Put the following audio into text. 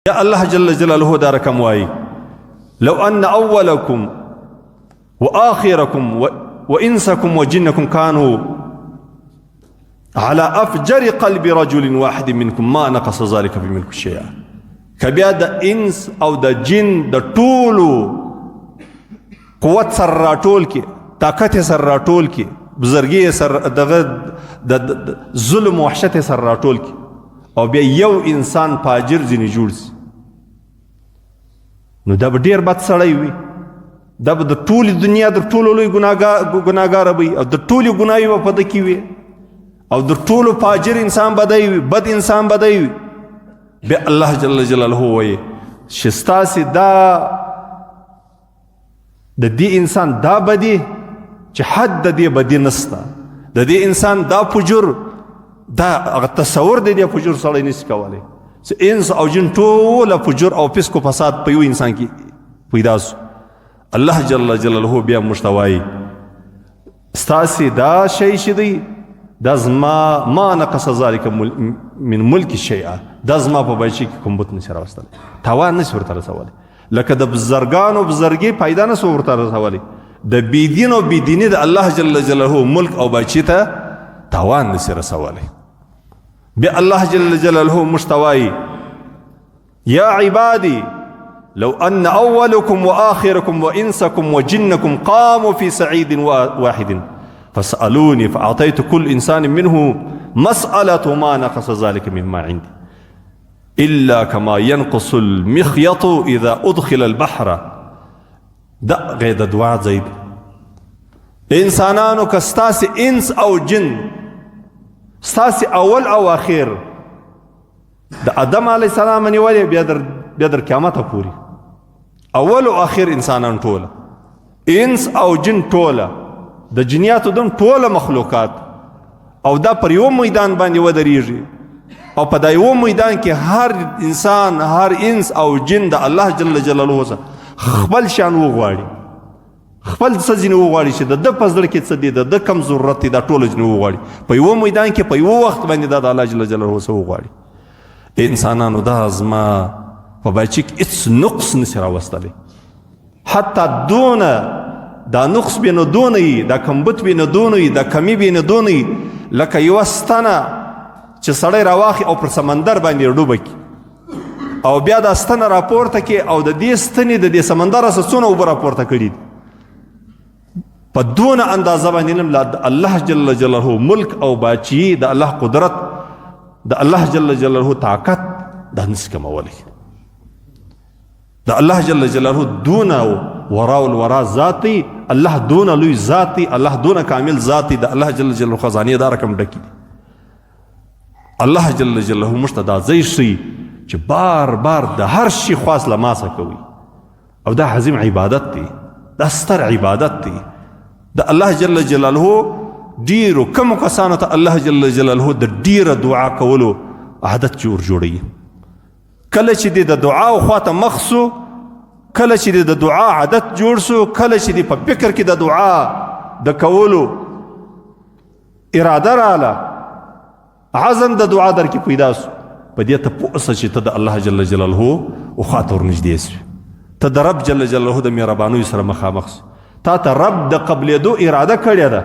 يا الله جل جلاله داركم واي لو أن أولكم وآخركم وإنسكم وجنكم كانوا على أفجر قلب رجل واحد منكم ما نقص ذلك بملك شيئا. كبيا دا إنس أو دا جن دا طولو قوت سر راتول کی طاقت سر راتول کی بزرگی سر دا ظلم وحشت سر راتول کی او بیا یو انسان فاجر ځینې جوړ سي نو دا به ډېر بد سړی وي، دا به د ټولې دنیا د ټولو لوی ګناهګاره وي او د ټولې ګناهي به په ده کې وي او د ټولو فاجر انسان بدی وي، بد انسان بدی وي. بیا الله جل جلاله وایي چې ستاسې دا د دې انسان دا بدي چې حد د دې بدي نسته، د دې انسان دا فجر دا هغه تصور دی د فجر سړی نشي کولی چې انس او جن ټوله فجر او فسق و فساد په یو انسان کې پیدا سو. الله جل جلاله بیا موږ ته وایي ستاسې دا شی چې دی دا زما ما نقص ذلک من ملک شیئا، دا زما په بچي کې کوم بت نشي راوستلی، تاوان نشي ورته رسولی، لکه د بزرګانو بزرګي پیدا نشي ورته رسولی، د بيدین او بيدیني د الله جل جلاله ملک او بچي ته تاوان نشي رسولی. بیا الله جل جلاله مشتوای یا عبادي لو أن أولكم وآخركم وإنسكم وجنكم قاموا في سعيد واحد فسألوني فأعطيت كل إنسان منه مسألة ما نقص ذلك مما عندي إلا كما ينقص المخيط إذا أدخل البحر. دا غير دعاء زيد إنسانانو كستاس إنس أو جن ستاس اول او اخر د آدم علیه السلام نیولې بیا در قیامت پوری اول او اخر انسانان ټوله انس او جن ټوله د جنیاتو دم ټوله مخلوقات او دا پر یو میدان باندې ودرېږي او په دا یو میدان کې هر انسان هر انس او جن د الله جل جلاله سره خپل شان وغواړي، خپل څه ځینې وغواړي چې د ده په زړه کې څه دي، د ده کم ضرورت دی، دا ټوله ځینې وغواړي په یوه میدان کې په یوه وخت باندې دا د الله جل جلاله څه وغواړي. انسانانو دا زما په بچي کې هېڅ نقص نشي راوستلی، حتی دونه دا نقص بې نه دونه وي، دا کمبود بې نه دونه وي، دا کمی بې نه دونه وي لکه یوه ستنه چې سړی راواخي او پر سمندر باندې ډوبه کړي او بیا دا ستنه راپورته کړي او د دې ستنې د دې سمندر څخه څونه اوبه راپورته کړي دي په دونه اندازه باندې نم د الله جل جلاله ملک او باچي د الله قدرت د الله جل جلاله طاقت دا نشي کمولی. د الله جل جلاله دونه وراء الورا ذاتي، الله دونه لوی ذاتي، الله دونه کامل ذاتي، د الله جل جلاله خزانه دا رقم ډکی دي. الله جل جلاله مشتدا زي شي چې بار بار د هر شي خواص لماسه کوي او دا عظیم عبادت دی، دا ستر عبادت دی. د الله جل جلاله ډیرو کم کسانو ته الله جل جلاله د ډیره دعا کولو عادت جوړوي. کله چې د دعا خواته مخ سو، کله چې د دعا عادت جوړ سو، کله چې په فکر کې د دعا د کولو اراده رااله، عزم د دعا در کې پیدا سو، په دې ته پوه سه چې ته د الله جل جلاله خواته ورنږدې سوې، ته د رب جل جلاله د مهربانیو سره مخامخ سو، تا ته رب د قبلېدو اراده کړې ده